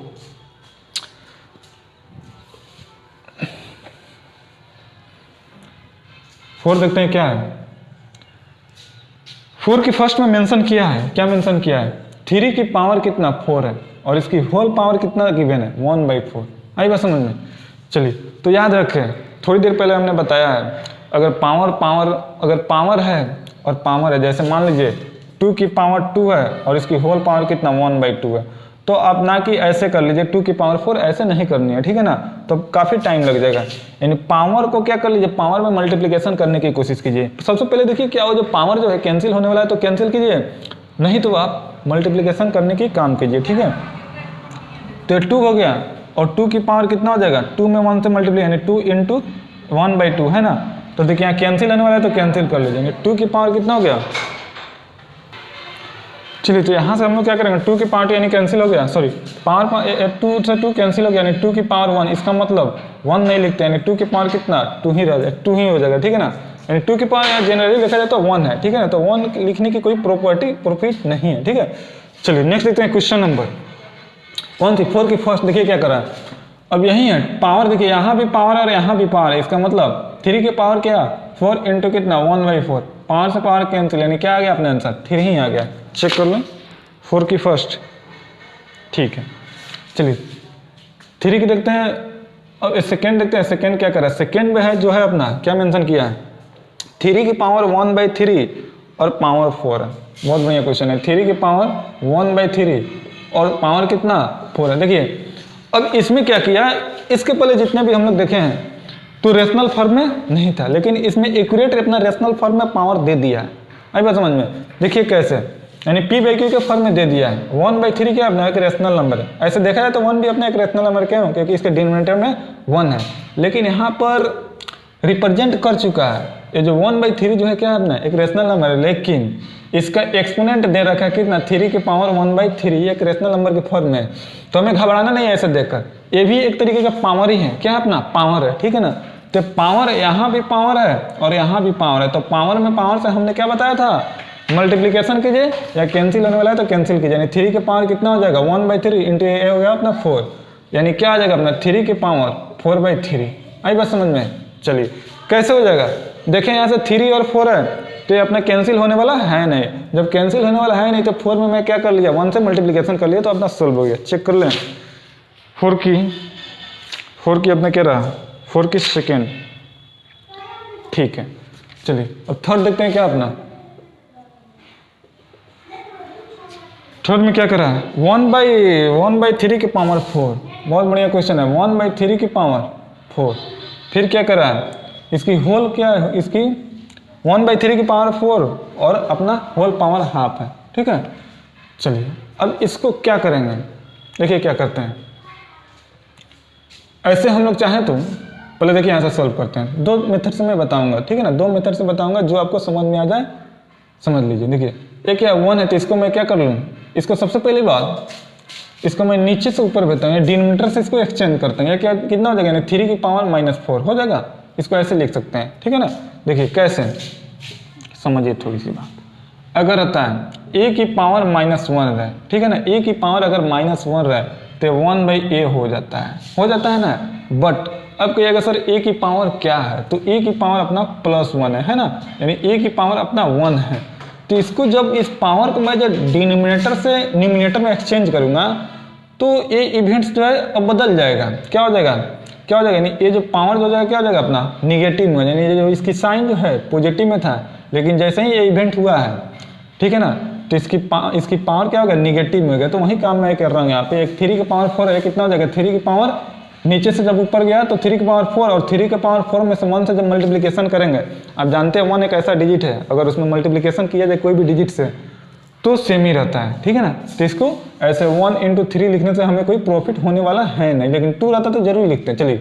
देखते हैं क्या है, 4 की फर्स्ट में मेंशन किया है, क्या मेंशन किया है 3 की पावर कितना 4 है और इसकी होल पावर कितना गिवन है 1/4, आई बात समझ में। चलिए तो याद रखें, थोड़ी देर पहले हमने बताया है अगर पावर है और पावर है, जैसे मान लीजिए 2 की पावर 2 है और इसकी होल पावर कितना 1/2 है, तो आप ना कि ऐसे कर लीजिए 2 की पावर 4, ऐसे नहीं करनी है, ठीक है ना, तो काफ़ी टाइम लग जाएगा। यानी पावर को क्या कर लीजिए, पावर में मल्टीप्लिकेशन करने की कोशिश कीजिए। सबसे पहले देखिए क्या हो, जो पावर जो है कैंसिल होने वाला है तो कैंसिल कीजिए, नहीं तो आप मल्टीप्लिकेशन करने की काम कीजिए, ठीक है। तो 2 हो गया और 2 की पावर कितना हो जाएगा, 2 में 1 से मल्टीप्लाई, यानी 2 इंटू 1/2 है ना। तो देखिए यहाँ कैंसिल होने वाला है तो कैंसिल कर लीजिए, 2 की पावर कितना हो गया। चलिए तो यहाँ से हम लोग क्या करेंगे, 2 की पावर यानी कैंसिल हो गया, सॉरी पावर 2 से 2 कैंसिल हो गया, यानी 2 की पावर 1, इसका मतलब 1 नहीं लिखते, यानी 2 की पावर कितना 2 ही रह जाए, 2 ही हो जाएगा, ठीक है ना। यानी 2 की पावर जनरली देखा जाए तो 1 है, ठीक है ना, तो 1 लिखने की कोई प्रॉफिट नहीं है, ठीक है। चलिए नेक्स्ट देखते हैं क्वेश्चन नंबर कौन सी 4 की फर्स्ट, देखिए क्या करा। अब यही है पावर, देखिए यहाँ भी पावर है और यहाँ भी पावर है, इसका मतलब 3 की पावर क्या 4 इंटू कितना 1/4, पावर से पावर कैंसिल, यानी क्या आ गया अपने आंसर 3 ही आ गया। चेक कर लें 4 की फर्स्ट, ठीक है। चलिए 3 की देखते हैं, अब सेकेंड देखते हैं, सेकेंड क्या करा, सेकेंड में है जो है अपना क्या मेंशन किया है 3 की पावर 1/3 और पावर 4 है। बहुत बढ़िया क्वेश्चन है, 3 की पावर 1/3 और पावर कितना 4 है। देखिए अब इसमें क्या किया, इसके पहले जितने भी हम लोग देखे हैं तो रेशनल फॉर्म में नहीं था, लेकिन इसमें एक्यूरेट अपना रेशनल फॉर्म में पावर दे दिया है, आई बात समझ में। देखिए कैसे, यानी p/q के फॉर्म में दे दिया है, 1/3 क्या अपना एक रेशनल नंबर है, ऐसे देखा जाए तो 1 भी अपना एक रेशनल नंबर क्यों, क्योंकि इसके डिनोमिनेटर में 1 है, लेकिन यहाँ पर रिप्रेजेंट कर चुका है ये जो 1/3 जो है क्या अपना एक रेशनल नंबर है, लेकिन इसका एक्सपोनेंट दे रखा है कितना 3 की पावर 1/3, ये एक रेशनल नंबर के फॉर्म में है, तो हमें घबराना नहीं है ऐसे देखकर, ये भी एक तरीके का पावर ही है, क्या अपना पावर है, ठीक है ना। तो पावर यहाँ भी पावर है और यहाँ भी पावर है, तो पावर में पावर से हमने क्या बताया था मल्टीप्लीकेशन कीजिए या कैंसिल होने वाला है तो कैंसिल कीजिए, यानी 3 के पावर कितना हो जाएगा 1/3 इंटू ए हो गया अपना 4, यानी क्या आ जाएगा अपना 3 के पावर 4/3। आई बात समझ में? चलिए कैसे हो जाएगा, देखें यहाँ से 3 और 4 है तो ये अपना कैंसिल होने वाला है नहीं, जब कैंसिल होने वाला है नहीं तो 4 में मैं क्या कर लिया 1 से मल्टीप्लीकेशन कर लिया तो अपना सोल्व हो गया। चेक कर लें 4 की अपना क्या रहा 4 की सेकेंड, ठीक है। चलिए अब थर्ड देखते हैं क्या अपना, थर्ड में क्या करा है 1/3 के पावर 4, बहुत बढ़िया क्वेश्चन है 1/3 की पावर 4, फिर क्या करा है इसकी होल क्या है, इसकी 1/3 की पावर 4 और अपना होल पावर हाफ है, ठीक है। चलिए अब इसको क्या करेंगे, देखिए क्या करते हैं, ऐसे हम लोग चाहें तो पहले देखिए यहाँ से सॉल्व करते हैं, 2 मेथड से मैं बताऊंगा, ठीक है ना, 2 मेथड से बताऊंगा जो आपको समझ में आ जाए समझ लीजिए। देखिए एक क्या 1 है तो इसको मैं क्या कर लूँ, इसको सबसे पहली बात इसको मैं नीचे से ऊपर भेजता हूँ, डिनोमिनेटर से इसको एक्सचेंज करते हैं, क्या कितना हो जाएगा 3 की पावर -4 हो जाएगा, इसको ऐसे लिख सकते हैं, ठीक है ना। देखिए कैसे समझिए थोड़ी सी बात, अगर रहता है a की पावर -1 रहे, ठीक है ना, a की पावर अगर -1 रहे तो 1/a हो जाता है ना, बट अब कहिएगा सर a की पावर क्या है, तो a की पावर अपना +1 है ना, यानी a की पावर अपना 1 है, तो इसको जब इस पावर को मैं जब डिनोमिनेटर से न्यूमिनेटर में एक्सचेंज करूंगा तो ये इवेंट्स जो है अब बदल जाएगा, क्या हो जाएगा यानी ये जो पावर हो जाएगा क्या हो जाएगा अपना निगेटिव में, यानी जो इसकी साइन जो है पॉजिटिव में था, लेकिन जैसे ही ये इवेंट हुआ है, ठीक है ना, तो इसकी पावर क्या हो गया निगेटिव में हो गया, तो वही काम मैं कर रहा हूँ यहाँ पे, एक 3 की पावर 4 है, कितना हो जाएगा 3 की पावर नीचे से जब ऊपर गया तो 3 की पावर 4 और 3 की पावर 4 में से 1 से जब मल्टीप्लिकेशन करेंगे, आप जानते हैं 1 एक ऐसा डिजिट है अगर उसमें मल्टीप्लिकेशन किया जाए कोई भी डिजिट से तो सेम ही रहता है, ठीक है ना, तो इसको ऐसे 1 × 3 लिखने से हमें कोई प्रॉफिट होने वाला है नहीं, लेकिन 2 रहता तो जरूर लिखते हैं। चलिए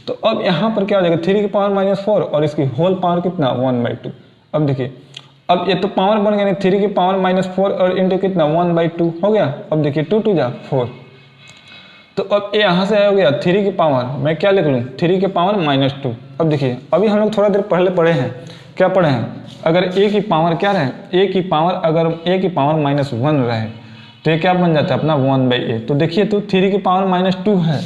तो अब यहाँ पर क्या हो जाएगा 3 की पावर -4 और इसकी होल पावर कितना 1/2। अब देखिए अब ये तो पावर बन गया 3 की पावर -4 और इंटू कितना 1/2 हो गया। अब देखिए 2 2 जा 4, तो अब ये यहाँ से हो गया 3 की पावर, मैं क्या लिख लूँ 3 की पावर -2। अब देखिए अभी हम लोग थोड़ा देर पहले पढ़े हैं, क्या पढ़े हैं, अगर a की पावर क्या रहे, a की पावर अगर a की पावर -1 रहे तो ये क्या बन जाता है अपना 1/a। तो देखिए तो 3 की पावर -2 है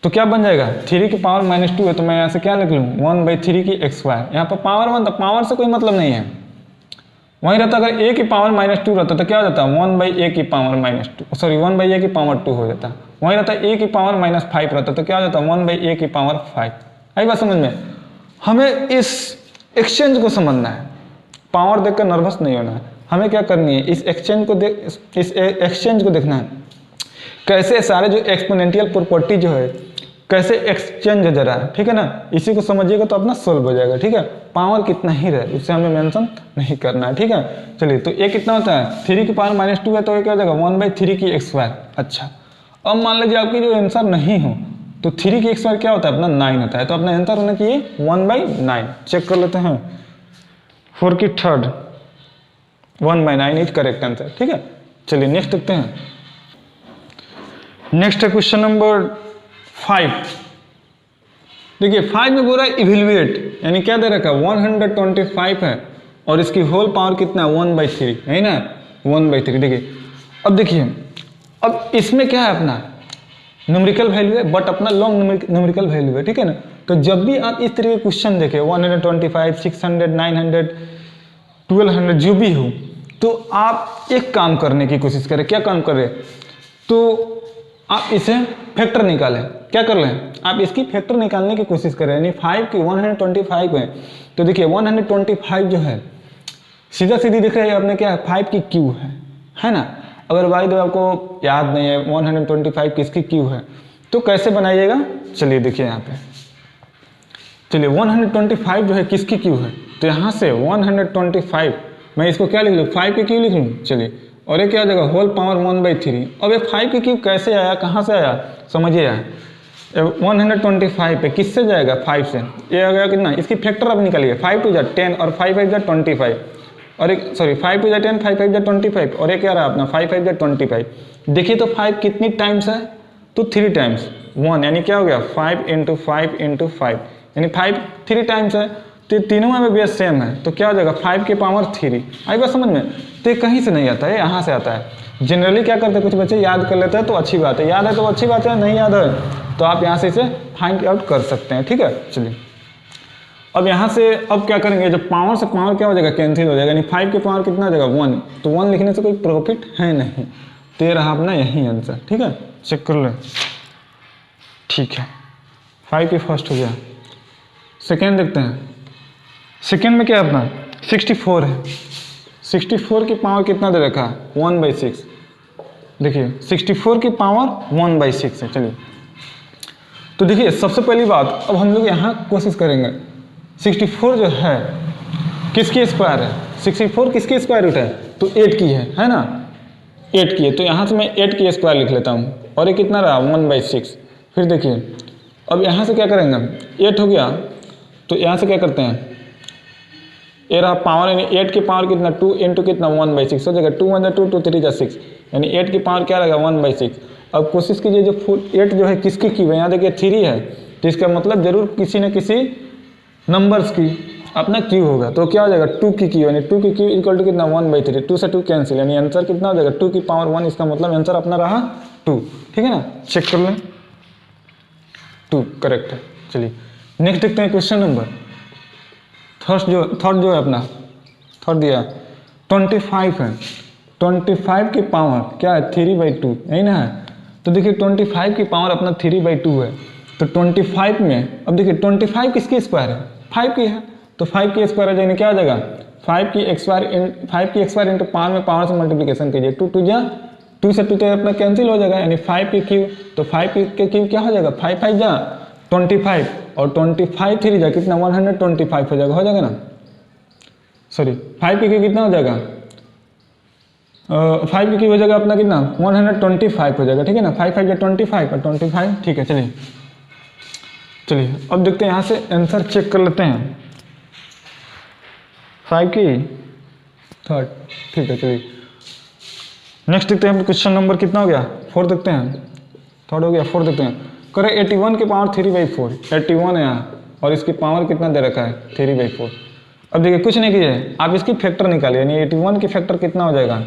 तो क्या बन जाएगा 3 की पावर -2 है तो मैं यहाँ से क्या लिख लूँ 1/3 की x², यहाँ पर पावर 1 था, पावर से कोई मतलब नहीं है, वहीं रहता अगर a की पावर -2 रहता तो क्या हो जाता 1/a की पावर -2, सॉरी 1/a की पावर 2 हो जाता, वहीं रहता a की पावर -5 रहता तो क्या हो जाता 1/a की पावर 5। आई बात समझ में, हमें इस एक्सचेंज को समझना है, पावर देखकर नर्वस नहीं होना है, हमें क्या करनी है इस एक्सचेंज को देखना है, कैसे सारे जो एक्सपोनेंशियल प्रॉपर्टी जो है कैसे एक्सचेंज हो जा रहा है, ठीक है ना, इसी को समझिएगा तो अपना सोल्व हो जाएगा, ठीक है। पावर कितना ही रहे उससे हमें मेंशन नहीं करना है, ठीक है। चलिए तो ये कितना होता है 3 की पावर -2 है तो ये क्या हो जाएगा 1/3 की x²। अच्छा अब मान लीजिए आपकी जो आंसर नहीं हो तो 3 की x² क्या होता है अपना 9 होता है, तो अपना आंसर होना चाहिए 1/9। चेक कर लेते हैं 4 की थर्ड 1/9 इज करेक्ट आंसर, ठीक है। चलिए नेक्स्ट देखते हैं, नेक्स्ट है क्वेश्चन नंबर 5। देखिए 5 में बोल रहा है इवेल्युएट, यानी क्या दे रखा है 125 है और इसकी होल पावर कितना 1/3 है ना 1/3। देखिए अब देखिए अब इसमें क्या है अपना न्यूमेरिकल वैल्यू है बट अपना लॉन्ग न्यूमेरिकल वैल्यू है, ठीक है ना। तो जब भी आप इस तरह के क्वेश्चन देखें 125 600 900 1200 जो भी हो तो आप एक काम करने की कोशिश करें, क्या काम करें तो आप इसे फैक्टर निकालें, क्या कर लें आप इसकी फैक्टर निकालने की कोशिश करें, यानी 5 की 125 है तो देखिए 125 जो है सीधा सीधी दिख रहा है आपने क्या है 5 की क्यू है ना। अगर भाई तो आपको याद नहीं है 125 किसकी क्यू है तो कैसे बनाइएगा, चलिए देखिए यहाँ पे, चलिए 125 जो है किसकी क्यू है तो यहाँ से 125 मैं इसको क्या लिख लूँ 5 की क्यू लिख लूँ। चलिए और ये क्या हो जाएगा होल पावर 1/3। अब ये 5 की क्यू कैसे आया, कहाँ से आया समझिए, 125 पे किससे जाएगा 5 से, ये आ गया कितना, इसकी फैक्टर अब निकालिए 5 2 जा 10 और 5 5 जा 25 और एक सॉरी 5 2 जा 10 5 5 जा 25 और ये क्या रहा अपना 5 5 जा 25। देखिए तो 5 कितनी टाइम्स है तो 3 टाइम्स 1, यानी क्या हो गया 5 × 5 × 5 यानी 5 3 टाइम्स है तो तीनों में बेस सेम है, तो क्या हो जाएगा 5 की पावर 3। आई बात समझ में? तो ये कहीं से नहीं आता है, यहाँ से आता है। जनरली क्या करते हैं कुछ बच्चे याद कर लेते हैं तो अच्छी बात है, याद है तो अच्छी बात है, नहीं याद है तो आप यहाँ से इसे फाइंड आउट कर सकते हैं। ठीक है, चलिए अब यहाँ से अब क्या करेंगे, जब पावर से पावर क्या हो जाएगा, कैंसिल हो जाएगा, यानी 5 की पावर कितना हो जाएगा 1, तो 1 लिखने से कोई प्रॉफिट है नहीं, तो ये रहा अपना यही आंसर। ठीक है, चेक कर लें। ठीक है, 5 की फर्स्ट हो गया। सेकेंड देखते हैं, सेकेंड में क्या है अपना 64 है। 64 की पावर कितना दे रखा है 1/6। देखिए 64 की पावर 1/6 है। चलिए तो देखिए सबसे पहली बात, अब हम लोग यहाँ कोशिश करेंगे 64 जो है किसकी स्क्वायर है, 64 किसकी स्क्वायर रूट है, तो 8 की है ना, 8 की है, तो यहाँ से मैं 8 की स्क्वायर लिख लेता हूँ, और ये कितना रहा 1/6। फिर देखिए अब यहाँ से क्या करेंगे, 8 हो गया, तो यहाँ से क्या करते हैं, ये रहा पावर, यानी 8 की पावर कितना 2 इंटू कितना 1/6 हो जाएगा, 2 1 2 2 3 6, यानी 8 की पावर क्या रहेगा 1/6। अब कोशिश कीजिए जो फुल 8 जो है किसकी क्यूब है, यहाँ देखिए 3 है, तो इसका मतलब जरूर किसी न किसी नंबर्स की अपना क्यू होगा, तो क्या हो जाएगा 2 की क्यू, यानी 2 की क्यू इक्वल टू कितना 1/3, 2 से 2 कैंसिल, यानी आंसर कितना हो जाएगा 2 की पावर 1, इसका मतलब आंसर अपना रहा 2। ठीक है ना, चेक कर लें, 2 करेक्ट है। चलिए नेक्स्ट देखते हैं क्वेश्चन नंबर थर्ड जो है अपना थर्ड दिया 25 है। 25 की पावर क्या है 3/2, यही ना है, तो देखिए 25 की पावर अपना 3/2 है, तो 25 में अब देखिए 25 किसकी स्क्वायर है 5 की है, तो 5 की स्क्वायर है, यानी क्या आ जाएगा 5 की स्क्वायर इंटू पावर में पावर से मल्टीप्लिकेशन कीजिए, 2 से 2 तो अपना कैंसिल हो जाएगा, यानी 5 की क्यू, तो 5 के क्यू क्या हो जाएगा 5 5 जा 25, और 25 3 जा कितना 125 हो जाएगा ना, सॉरी 5 की क्यू कितना हो जाएगा 5 की क्यू हो जाएगा अपना कितना 125 हो जाएगा। ठीक है ना, 5 5 जा 25 और 25। ठीक है, चलिए अब देखते हैं यहाँ से आंसर चेक कर लेते हैं 5 की थर्ड। ठीक है, चलिए नेक्स्ट देखते हैं क्वेश्चन नंबर कितना हो गया 4 देखते हैं, थर्ड हो गया 4 देखते हैं। करें 81 की पावर 3/4, 81 है यहाँ, और इसकी पावर कितना दे रखा है 3/4। अब देखिए कुछ नहीं कीजिए, आप इसकी फैक्टर निकालिए, यानी 81 की फैक्टर कितना हो जाएगा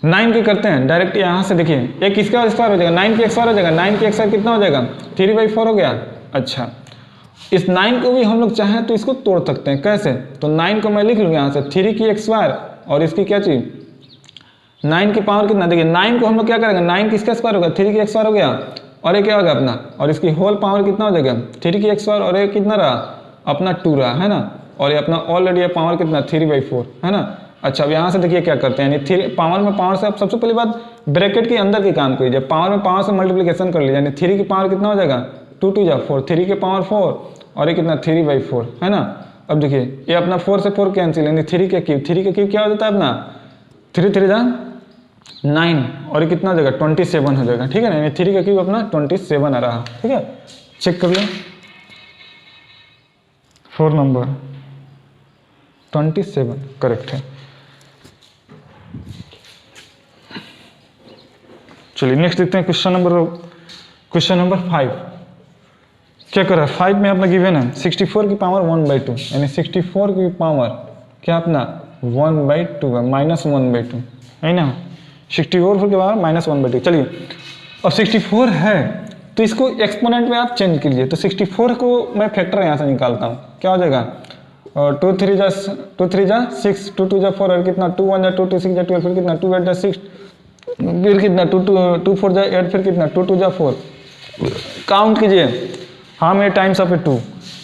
9 की करते हैं डायरेक्ट, यहाँ से देखिए एक किसका स्क्वायर हो जाएगा 9 की स्क्वायर हो जाएगा, 9 की स्क्वायर कितना हो जाएगा 3/4 हो गया। अच्छा, इस 9 को भी हम लोग चाहें तो इसको तोड़ सकते हैं, कैसे, तो 9 को मैं लिख लूँगा यहाँ से 3 की स्क्वायर, और इसकी क्या चीज़ 9 की पावर कितना, देखिए 9 को हम लोग क्या करेंगे 9 किसका स्क्वायर होगा 3 की स्क्वायर हो गया, और ये क्या होगा अपना, और इसकी होल पावर कितना हो जाएगा 3 की स्क्वायर, और ये कितना रहा अपना 2 रहा है ना, और ये अपना ऑलरेडी ये पावर कितना 3/4 है ना। अच्छा, अब यहाँ से देखिए क्या करते हैं, यानी 3 पावर में पावर से, अब सबसे पहली बात ब्रैकेट के अंदर की काम कीजिए, पावर में पावर से मल्टीप्लिकेशन कर लीजिए, यानी 3 की पावर कितना हो जाएगा 2 2 जा 4, 3 की पावर 4, और ये कितना 3/4 है ना। अब देखिए ये अपना 4 से 4 कैंसिल, यानी 3 के क्यूब क्या हो जाता है अपना 3 3 जा 9, और ये कितना हो जाएगा 27 हो जाएगा। ठीक है ना, यानी 3 का क्यूब अपना 27 आ रहा। ठीक है, चेक कर लें 4 नंबर 27 करेक्ट है। चलिए नेक्स्ट देखते हैं क्वेश्चन नंबर 5 क्या कर रहा है। 5 में अपना गिवन है 64 की पावर 1/2, यानी 64 की पावर क्या अपना 1/2 है, -1/2 है ना, 64 की पावर -1/2। चलिए अब 64 है तो इसको एक्सपोनेंट में आप चेंज कीजिए, तो 64 को मैं फैक्टर यहाँ से निकालता हूँ, क्या हो जाएगा 2 3 जा 6, 2 2 जा 4, और कितना 2 1 जा 2 2 6 जा 12, फिर कितना 2 8 जा 6, फिर कितना 2 4 जा 8, फिर कितना 2 2 जा 4, काउंट कीजिए हाँ मेरे टाइम्स ऑफ 2,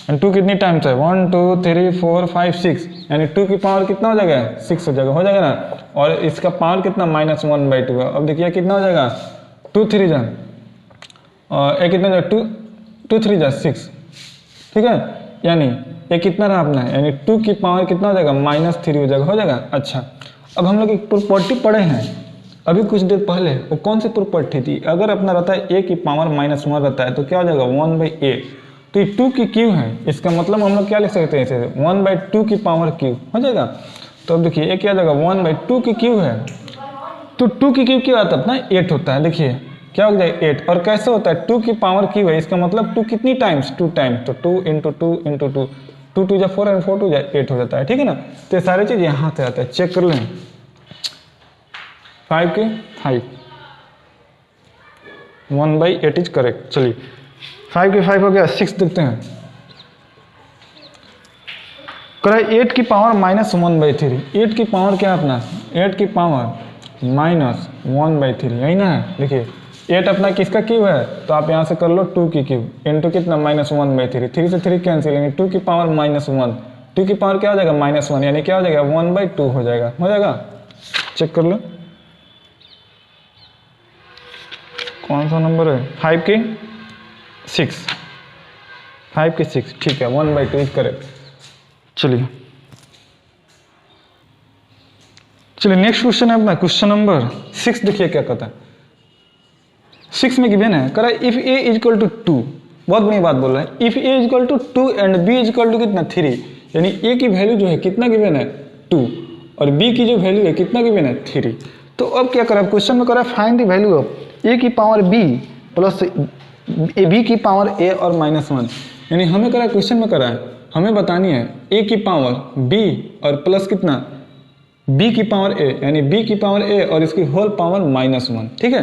एंड 2 कितनी टाइम्स है 1 2 3 4 5 6, यानी 2 की पावर कितना हो जाएगा 6 हो जाएगा ना, और इसका पावर कितना -1/2 है। अब देखिए कितना हो जाएगा 2 3 जा और कितना जाएगा 2 3 जा 6, ठीक है, यानी ये कितना रहा अपना, यानी 2 की पावर कितना हो जाएगा -3 हो जाएगा। अच्छा, अब हम लोग एक प्रॉपर्टी पढ़े हैं अभी कुछ देर पहले, वो कौन सी प्रॉपर्टी थी, अगर अपना रहता है a की पावर -1 रहता है तो क्या हो जाएगा 1/a, तो ये 2 की क्यू है, इसका मतलब हम लोग क्या लिख सकते हैं इसे 1/2 की पावर क्यू हो जाएगा। तो अब देखिए ये क्या हो जाएगा 1/2 की क्यू है, तो 2 की क्यू क्या आता है अपना 8 होता है, देखिए क्या हो जाएगा 8, और कैसे होता है 2 की पावर क्यू है, इसका मतलब 2 कितनी टाइम्स 2 टाइम्स, तो 2 × 2 × 2 2 2 जा 4 एंड 4 2 जा 8 हो जाता है, ठीक है ना। तो ये सारी चीज़ यहाँ से आता है, चेक कर लें। 5 के 5 1/8 इज करेक्ट। चलिए 5 के 5 हो गया। 6 देखते हैं, करा 8 की पावर -1/3। 8 की पावर क्या अपना, 8 की पावर -1/3, यही ना है। देखिए 8 अपना किसका क्यूब है, तो आप यहाँ से कर लो 2 की क्यूब इंटू कितना -1/3। 3 से 3 कैंसिल, यानी 2 की पावर -1, 2 की पावर क्या हो जाएगा -1, यानी क्या हो जाएगा 1/2 हो जाएगा। चेक कर लो कौन सा नंबर है, 5 के 6, 5 के 6, ठीक है 1/2 इज करेक्ट। चलिए नेक्स्ट क्वेश्चन है अपना क्वेश्चन नंबर 6। देखिए क्या कहता है, 6 में गिवन है, कह रहा है if a is equal to 2, बहुत बड़ी बात बोल रहा है। If a is equal to 2 and b is equal to कितना 3, यानी a की वैल्यू जो है कितना गिवन है 2 और b की जो वैल्यू है कितना गिवन है 3। तो अब क्या करा, क्वेश्चन में करा find the value of a की पावर b प्लस b की पावर a और -1, यानी हमें करा क्वेश्चन में करा है हमें बतानी है a की पावर b और प्लस कितना b की पावर a, यानी b की पावर a और इसकी होल पावर -1, ठीक है।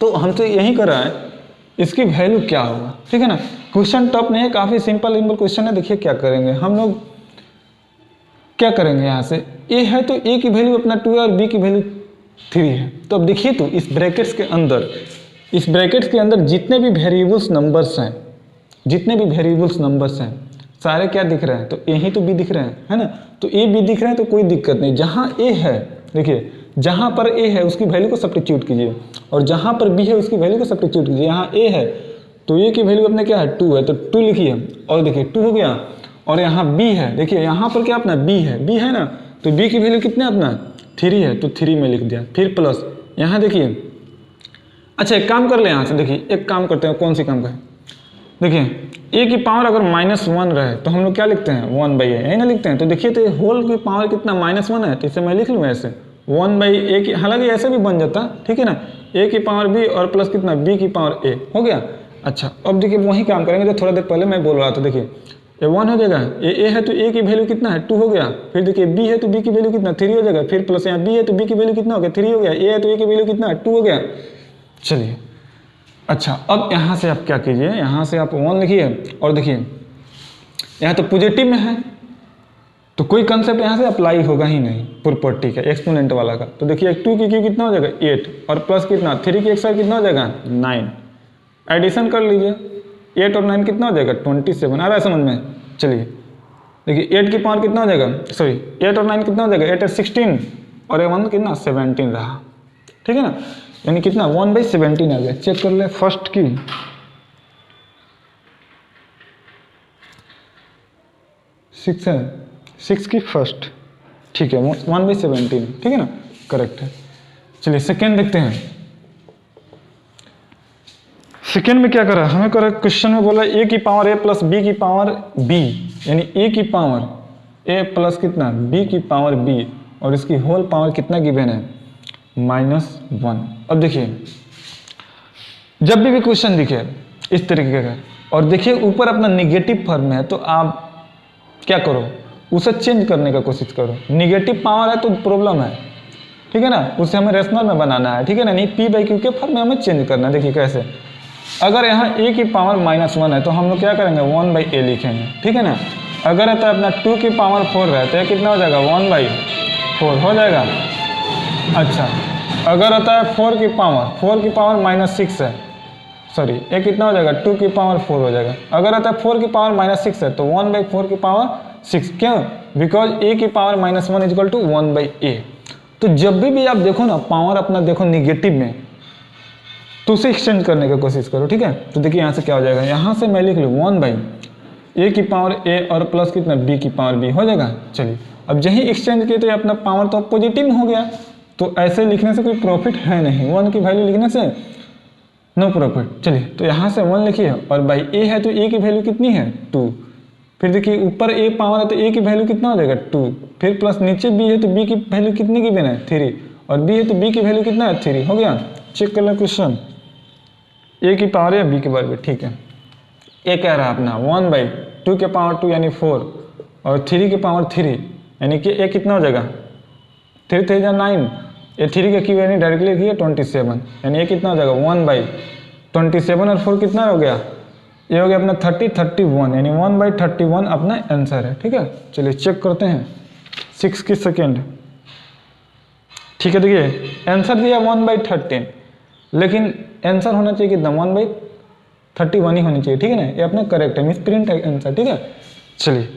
तो हम तो यही कर रहा है इसकी वैल्यू क्या होगा, ठीक है ना। क्वेश्चन टफ नहीं है, काफ़ी सिंपल क्वेश्चन है। देखिए क्या करेंगे हम लोग, क्या करेंगे यहाँ से a है तो a की वैल्यू अपना 2 है और b की वैल्यू 3 है। तो अब देखिए तो इस ब्रैकेट्स के अंदर जितने भी वेरिएबल्स नंबर्स हैं सारे क्या दिख रहे हैं, तो a ही तो b दिख रहे हैं, है ना। तो a b दिख रहे हैं तो कोई दिक्कत नहीं। जहाँ a है, देखिए जहाँ पर a है उसकी वैल्यू को सब्स्टिट्यूट कीजिए और जहाँ पर b है उसकी वैल्यू को सब्स्टिट्यूट कीजिए। यहाँ a है तो a की वैल्यू अपने क्या है 2 है, तो 2 लिखिए और देखिए 2 हो गया। और यहाँ b है, देखिए यहाँ पर क्या अपना b है ना, तो b की वैल्यू कितने अपना 3 है, तो 3 में लिख दिया। फिर प्लस यहाँ देखिए, अच्छा एक काम कर ले यहाँ से, देखिए एक काम करते हैं, कौन सी काम करें, देखिए a की पावर अगर -1 रहे तो हम लोग क्या लिखते हैं 1/a, यही ना लिखते हैं। तो देखिए तो होल की पावर कितना -1 है, तो इसे मैं लिख लूँ ऐसे 1/a की, हालांकि ऐसे भी बन जाता, ठीक है ना। a की पावर b और प्लस कितना b की पावर a हो गया। अच्छा अब देखिए वही काम करेंगे जो थोड़ा देर पहले मैं बोल रहा था। देखिए ये 1 हो जाएगा, a है तो a की वैल्यू कितना है 2 हो गया। फिर देखिए b है तो b की वैल्यू कितना 3 हो जाएगा। फिर प्लस यहाँ b है तो b की वैल्यू कितना हो गया 3 हो गया। a है तो a की वैल्यू कितना है 2 हो गया। चलिए अच्छा अब यहाँ से आप क्या कीजिए, यहाँ से आप 1 लिखिए और देखिए यहाँ तो पॉजिटिव में है तो कोई कंसेप्ट यहाँ से अप्लाई होगा ही नहीं प्रॉपर्टी का, एक्सपोनेंट वाला का। तो देखिए 2 की क्यू कितना हो जाएगा 8 और प्लस कितना 3 की एक साइड कितना हो जाएगा 9, एडिशन कर लीजिए 8 और 9 कितना हो जाएगा 27। आ रहा है समझ में। चलिए देखिए 8 की पावर कितना हो जाएगा, सॉरी 8 और 9 कितना हो जाएगा 8 और 16 और 1 कितना 17 रहा, ठीक है ना। यानी कितना 1/17 आ गया। चेक कर ले फर्स्ट की, सिक्स है 6 की फर्स्ट, ठीक है 1/17, ठीक है ना, करेक्ट है। चलिए सेकेंड देखते हैं। सेकेंड में क्या करा हमें, करा क्वेश्चन में बोला a की पावर a प्लस b की पावर b, यानी a की पावर a प्लस कितना b की पावर b और इसकी होल पावर कितना गिवन है -1। अब देखिए जब भी क्वेश्चन दिखे इस तरीके का और देखिए ऊपर अपना निगेटिव फॉर्म में है तो आप क्या करो उसे चेंज करने का कोशिश करो। निगेटिव पावर है तो प्रॉब्लम है, ठीक है ना, उसे हमें रेशनल में बनाना है, ठीक है ना, नहीं p/q के फॉर्म में हमें चेंज करना है। देखिए कैसे, अगर यहाँ a की पावर -1 है तो हम लोग क्या करेंगे 1/a लिखेंगे, ठीक है ना। अगर रहता है अपना 2 की पावर 4 रहता है कितना हो जाएगा 1/4 हो जाएगा। अच्छा अगर रहता है 4 की पावर -6 है, सॉरी ये कितना हो जाएगा 2 की पावर 4 हो जाएगा। अगर रहता है 4 की पावर -6 है तो 1/4 की पावर 6, क्यों, बिकॉज a की power -1 is equal to 1/a। तो जब भी आप देखो ना पावर अपना देखो निगेटिव में तो उसे एक्सचेंज करने की कोशिश करो, ठीक है। तो देखिए यहाँ से क्या हो जाएगा, यहाँ से मैं लिख लूँ 1/a की पावर a और प्लस कितना b की पावर b हो जाएगा। चलिए अब यही एक्सचेंज किए तो अपना पावर तो पॉजिटिव हो गया, तो ऐसे लिखने से कोई प्रॉफिट है नहीं, 1 की वैल्यू लिखने से नो प्रॉफिट। चलिए तो यहाँ से 1 लिखिए और बाई a है तो a की वैल्यू कितनी है 2। फिर देखिए ऊपर a पावर है तो a की वैल्यू कितना हो जाएगा 2। फिर प्लस नीचे b है तो b की वैल्यू कितनी की है 3 और b है तो b की वैल्यू कितना है 3 हो गया। चेक कर लो क्वेश्चन, a की पावर है b की पावर, ठीक है। a कह रहा है अपना 1/2 2 के पावर 2 यानी 4 और 3 के पावर 3 यानी कि ये कितना हो जाएगा 3 3 जा 9, ये 3 का क्यू यानी डायरेक्टली लिखिए 27 यानी ये कितना हो जाएगा 1/27 और 4 कितना हो गया, ये हो गया अपना 31 यानी 1/31 अपना आंसर है। ठीक है, चलिए चेक करते हैं 6 की सेकेंड। ठीक है, देखिए आंसर दिया 1/13, लेकिन आंसर होना चाहिए कितना 1/31 ही होनी चाहिए। ठीक है ना, ये अपना करेक्ट है, मिस प्रिंट है आंसर। ठीक है, चलिए